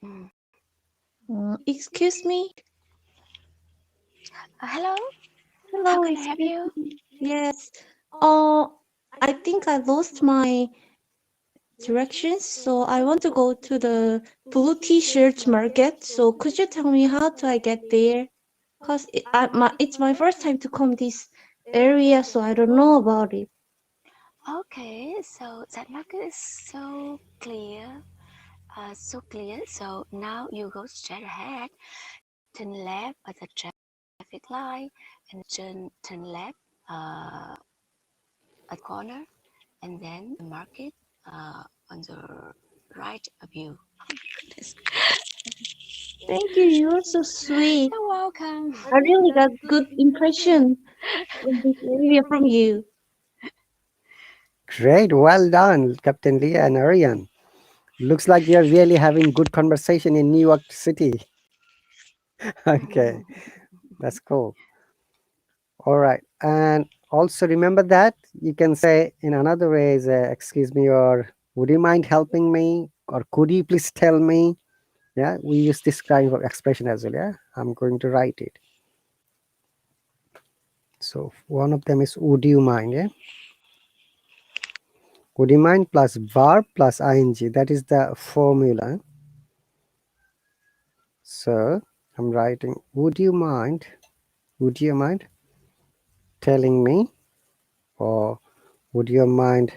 Mm. Excuse me. Hello, how Hello, can I help excuse you? me. Yes. Uh, I think I lost my directions, so I want to go to the blue t-shirt market. So could you tell me how do I get there? Cause it's my first time to come this area, so I don't know about it. Okay, so that market is so clear, so clear. So now you go straight ahead, turn left at the traffic light, and turn left uh, at corner, and then the market on the right of you. Goodness. Thank you. You're so sweet. You're welcome. I really got good impression in this area from you. Great, well done, Captain Leah and Ariane. Looks like you're really having good conversation in New York City. Okay, that's cool. All right, and also remember that you can say in another way is excuse me, or would you mind helping me, or could you please tell me. Yeah, we use this kind of expression as well. Yeah, I'm going to write it. So one of them is would you mind. Yeah, would you mind plus verb plus ing, that is the formula. So I'm writing would you mind telling me, or would you mind,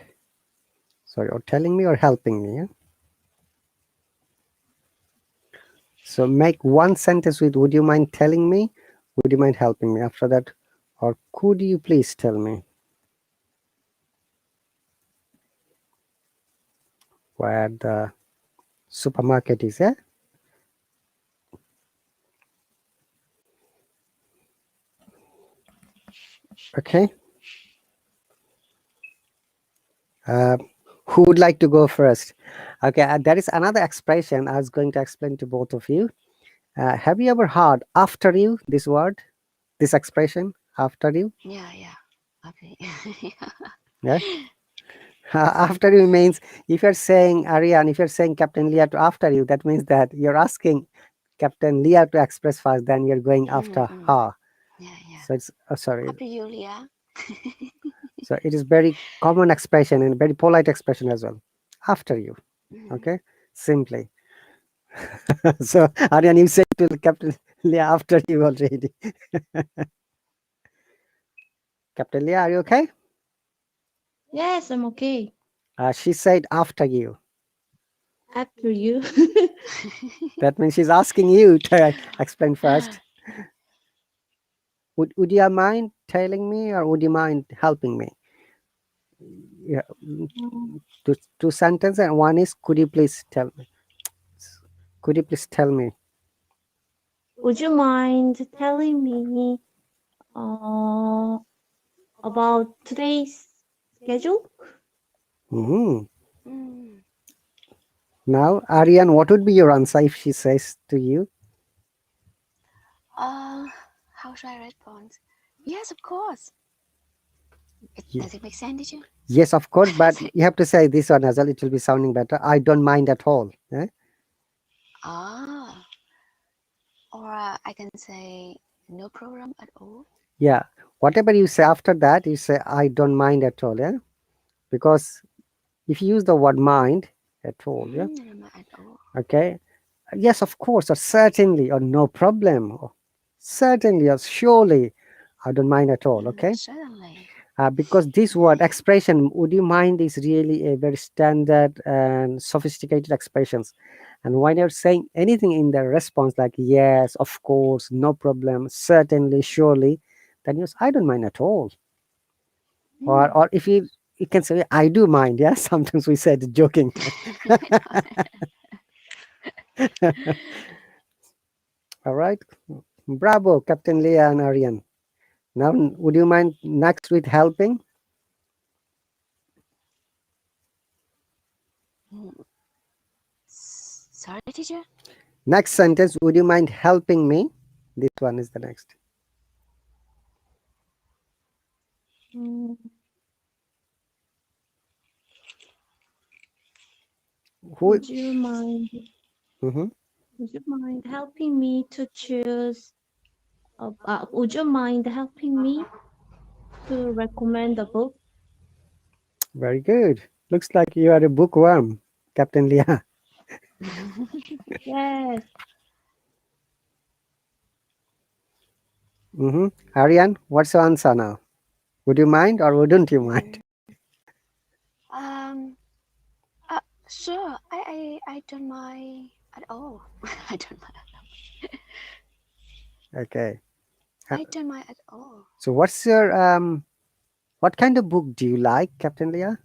sorry, or telling me or helping me. Yeah? So make one sentence with would you mind telling me, would you mind helping me, after that, or could you please tell me where the supermarket is. Yeah, okay. uh, who would like to go first? Okay, that is another expression I was going to explain to both of you. Have you ever heard after you, this word, this expression, after you? Yeah. Okay. Yeah. Yeah. After you means, if you're saying Ariane, if you're saying Captain Leah to after you, that means that you're asking Captain Leah to express first, then you're going after Mm. her. Yeah. So it's sorry. After you, Leah. So it is very common expression and very polite expression as well. After you. Mm. Okay. Simply. So Ariane, you said to Captain Leah after you already. Captain Leah, are you okay? Yes, I'm okay. She said after you. After you. That means she's asking you to explain first. Would you mind telling me, or would you mind helping me? Yeah, two sentences, and one is could you please tell me? Could you please tell me? Would you mind telling me uh, about today's schedule? Hmm. Mm. Now, Ariane, what would be your answer if she says to you? Uh, how should I respond? Yes, of course. Ye- Does it make sense to you? Yes, of course, but you have to say this one as well. It will be sounding better. I don't mind at all. Eh? Ah, or I can say no problem at all. Yeah. Whatever you say after that, you say I don't mind at all. Yeah. Because if you use the word mind at all, yeah. No, at all. Okay. Yes, of course, or certainly, or no problem. Certainly or surely. I don't mind at all. Okay. Certainly. Because this word expression, would you mind, is really a very standard and sophisticated expressions. And when you're saying anything in the response like yes, of course, no problem, certainly, surely, then yes, I don't mind at all. Mm. Or if you can say I do mind, yeah. Sometimes we said joking. All right. Bravo, Captain Leah and Aryan. Now, would you mind next with helping? Mm. Sorry, teacher. Next sentence, would you mind helping me? This one is the next. Mm, Who? would you mind? Mhm. Would you mind helping me to choose? Would you mind helping me to recommend a book? Very good. Looks like you are a bookworm, Captain Leah. Yes, Aryan, what's your answer now? Would you mind or wouldn't you mind? Mm. Um. Sure. I don't mind at all. I don't mind. Okay. Uh, I don't mind at all. so, what's your what kind of book do you like, Captain Leah?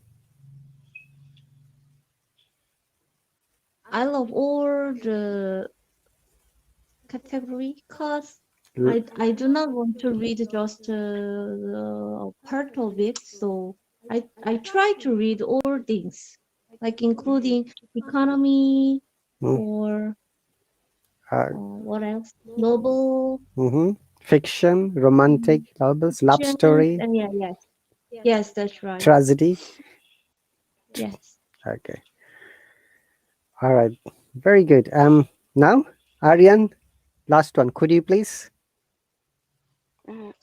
I love all the category because L- I do not want to read just part of it. So I try to read all things, like including economy mm, or uh, what else? Novel, mm-hmm. Fiction, romantic novels, love fictions, story, and yeah, yes, yes, that's right. tragedy. Yes. Okay. All right. Very good. Now, Aryan, last one. Could you please,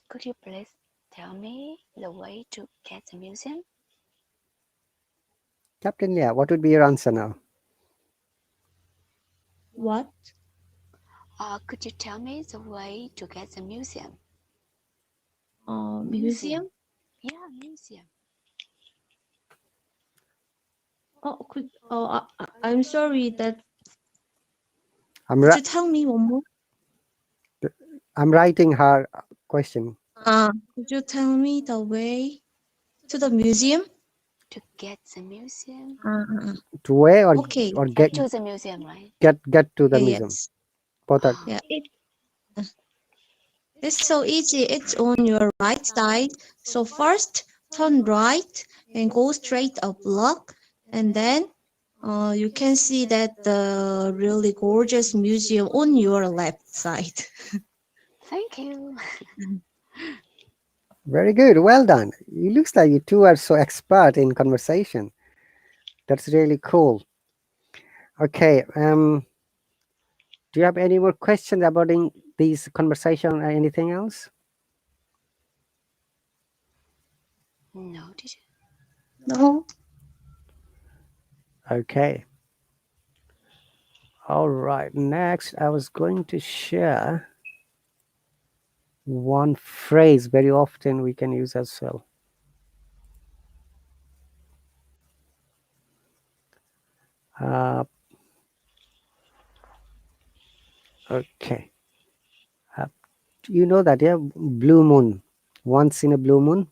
Could you please tell me the way to get the museum? Captain Leah, what would be your answer now? What? Could you tell me the way to get the museum? Museum? Museum. Yeah, museum. Oh, I'm sorry that. I'm Could ri- you tell me one more? I'm writing her question. Could you tell me the way to the museum? To get the museum. To where Okay. or Get to the museum, right? get to the Yeah, museum. yes. Both are Yeah, it's so easy. It's on your right side. So first, turn right and go straight a block, and then you can see that the really gorgeous museum on your left side. Thank you. very good. Well done. It looks like you two are so expert in conversation. That's really cool. Okay. Do you have any more questions about these conversation or anything else? No, teacher. No, Okay. All right. Next, I was going to share one phrase very often we can use as well. Uh, okay. Uh, you know that, yeah? Blue moon. Once in a blue moon.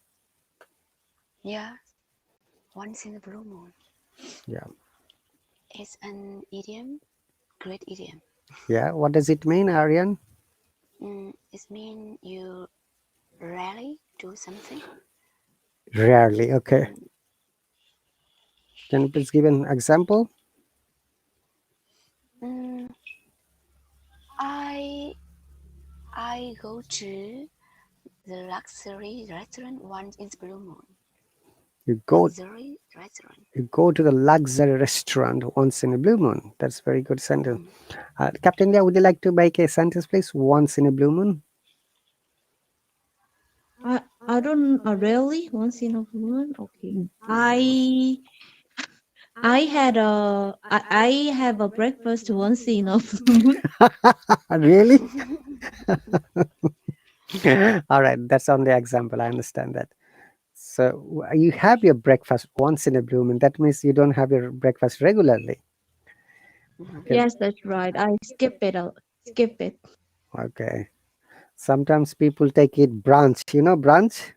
Yeah, once in a blue moon. Yeah. It's an idiom, great idiom. Yeah. What does it mean, Aryan? It means you rarely do something. Rarely. Okay. Mm, Can you please give an example? mm, I I go to the luxury restaurant once in the blue moon. You go Luxury restaurant. you go to the luxury restaurant once in a blue moon. That's a very good sentence. Mm. Captain Leah, would you like to make a sentence, please? Once in a blue moon. I don't really once in a blue moon. Okay. I have a breakfast once in a blue moon. Really? All right, that's only example. I understand that. So you have your breakfast once in a blue moon. That means you don't have your breakfast regularly. Mhm. Okay. Yes, that's right. I skip it. Skip it. Okay. Sometimes people take it brunch. You know brunch,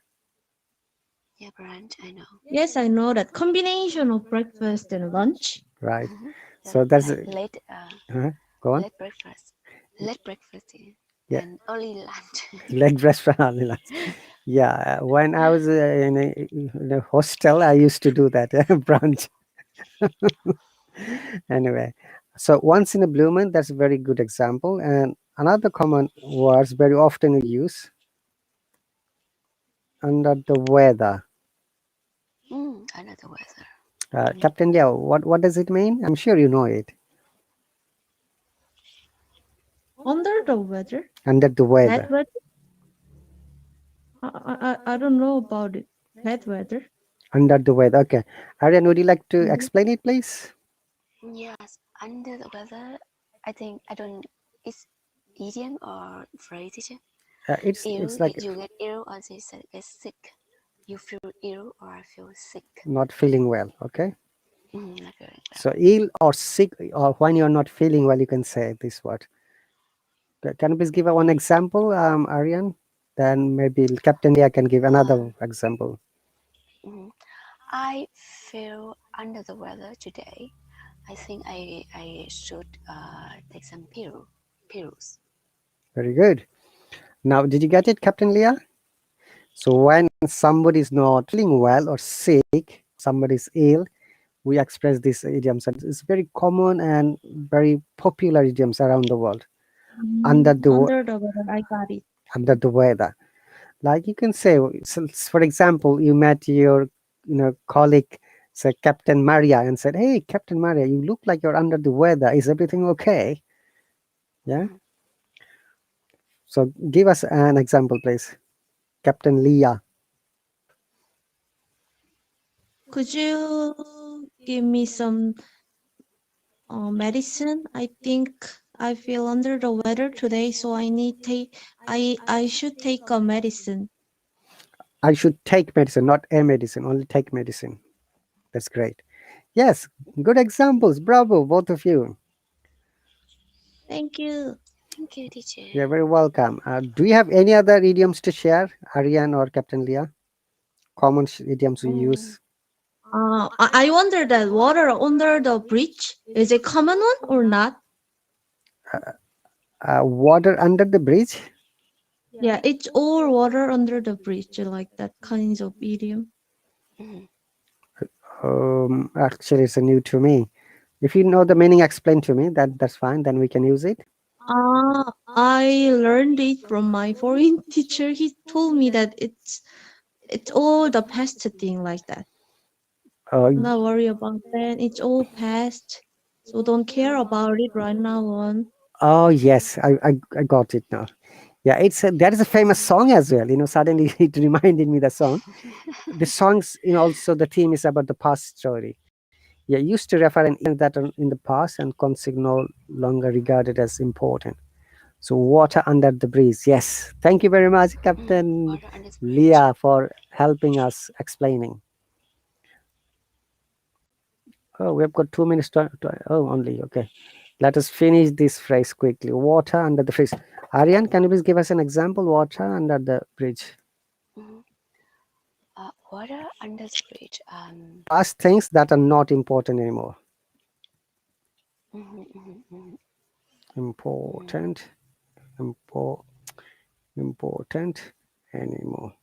Yeah, brunch, I know. Yes, I know that combination of breakfast and lunch. right? Mhm. So that's Like late, go on. late breakfast, late breakfast, yeah, Yeah, and early lunch. leg restaurant only lunch. Yeah, when I was in a hostel, I used to do that. Brunch. Anyway, so once in a blue moon, that's a very good example. And another common words very often we use under the weather. Another weather. Captain Leo, what does it mean? I'm sure you know it. Under the weather. Under the Bad weather. weather. I don't know about it. Bad weather. Under the weather. Okay. Aryan, would you like to Mhm. explain it, please? Yes, under the weather. I think I don't. It's idiom or phrase, teacher. It's Ill, like you get ill or they say get sick. You feel ill or feel sick. not feeling well. Okay. Not very well. So ill or sick, or when you're not feeling well, you can say this word. Can you please give one example, Aryan? Then maybe Captain Leah can give Uh, another example. mm, I feel under the weather today. I think I should take some pills. Very good. Now, did you get it, Captain Leah? So when somebody is not feeling well or sick, somebody is ill, we express these idioms. And it's very common and very popular idioms around the world. Under the Under the weather. I got it. under the weather. Like you can say, for example, you met your colleague, say Captain Maria, and said, "Hey, Captain Maria, you look like you're under the weather. Is everything okay?" Yeah. Mhm. So give us an example, please, Captain Leah. Could you give me some medicine? I think I feel under the weather today, so I need take. I should take a medicine. I should take medicine, not a medicine. Only take medicine. That's great. Yes, good examples. Bravo, both of you. Thank you. Thank you, teacher. You're very welcome. Do you have any other idioms to share, Aryan or Captain Leah? Common idioms we Mm, use. I wonder that water under the bridge is a common one or not? Water under the bridge. Yeah, it's all water under the bridge, like that kinds of idiom. mhm. Actually, it's a new to me. If you know the meaning, explain to me. That's fine. Then we can use it. I learned it from my foreign teacher. He told me that it's all the past thing like that. Uh, Not worry about that. It's all past. So don't care about it right now on. oh yes, I got it now. Yeah, that is a famous song as well. Suddenly it reminded me the song. The songs, also the theme is about the past story. Yeah, used to refer an event that are in the past and considered no longer regarded as important. So water under the bridge. Yes, thank you very much, Captain Water under the bridge. Leah, for helping us explaining. Oh, we have got 2 minutes oh, only. Okay. Let us finish this phrase quickly. Water under the bridge. Aryan, can you please give us an example? Water under the bridge. Mhm. Water under the bridge. Past things that are not important anymore. Mhm, mhm, mhm, mhm. Important, impor, important anymore.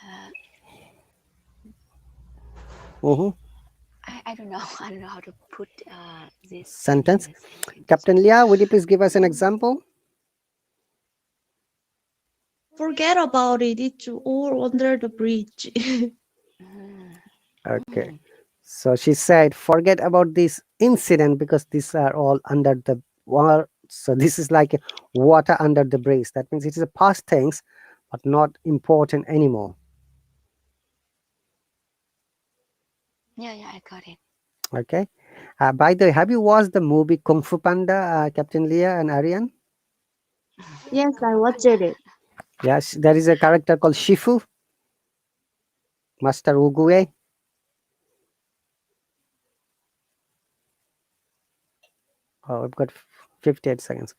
Uh, Mhm. I don't know. I don't know how to put this in Sentence. the sentence. Captain Leah, would you please give us an example? Forget about it. It's all under the bridge. Mm, Okay. mm. So she said, forget about this incident because these are all under the water. So this is like water under the bridge. That means it is a past things, but not important anymore. Yeah, yeah, I got it. Okay. By the way, have you watched the movie Kung Fu Panda, Captain Leah and Aryan? Yes, Kung I Fu watched Panda. it. Yes, there is a character called Shifu, Master Uguay. Oh, I've got 58 seconds.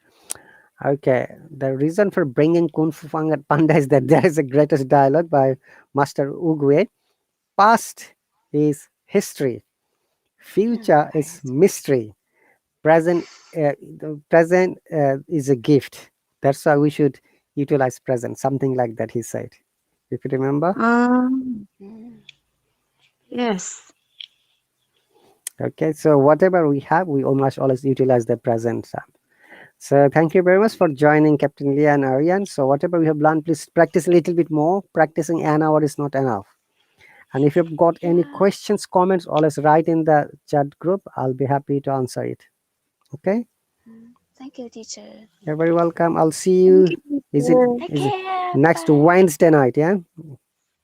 Okay, the reason for bringing Kung Fu Panda is that there is a greatest dialogue by Master Uguay. Past is history, future is Right. mystery, present the present is a gift. That's why we should utilize present, something like that he said, if you remember. Mm. Yes. Okay, so whatever we have, we must always utilize the present. So thank you very much for joining Captain Leah and Aryan. So whatever we have learned, please practice a little bit more. Practicing an hour is not enough. And if you've got any Yeah. questions, comments, always write in the chat group. I'll be happy to answer it. Okay, Thank you, teacher. you're very welcome. I'll see Thank you. you, Is it teacher. Take is it care. Bye next bye. Wednesday night? Yeah.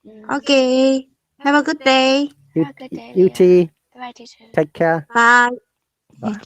Mm. Okay. Have a good day. You Have a good day, you Leah. tea. Bye bye, teacher. Take care. Bye. Bye.